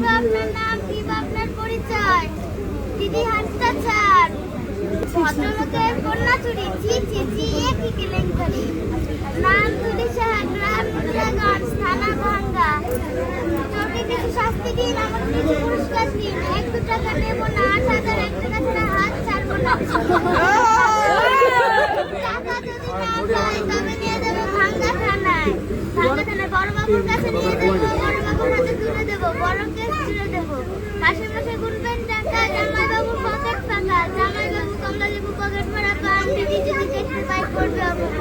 বা আপনার নাম, কি বা আপনার পরিচয়? দিদি হাতটা ছাড়। ভদ্রলোকের কন্যা চুরি, ছি ছি ছি, এ কি কেলেঙ্কারি। নাম তুলি সাহা, গ্রাম মুদ্রাগঞ্জ, থানা ভাঙ্গা। চোরকে কিছু শাস্তি দিন, আমাকে কিছু পুরস্কার দিন। 1-2 টাকা নেবো না, 8,000 1 টাকা ছাড়া হাত ছাড়বো না। টাকা যদি না পাই তবে নিয়ে যাবো ভাঙ্গা থানায়। ভাঙ্গা থানায় বড়বাবুর কাছে নিয়ে যাবো, বড়বাবুর হাতে তুলে দেবো, বড় কেস ছেড়ে দেবো। মাসে মাসে গুনবেন টাকা, জামাইবাবু পকেট ফাঁকা। জামাইবাবু কমলা লেবু পকেট ভরা পান, দিদি যদি দেখতে পাই করবে অপমান।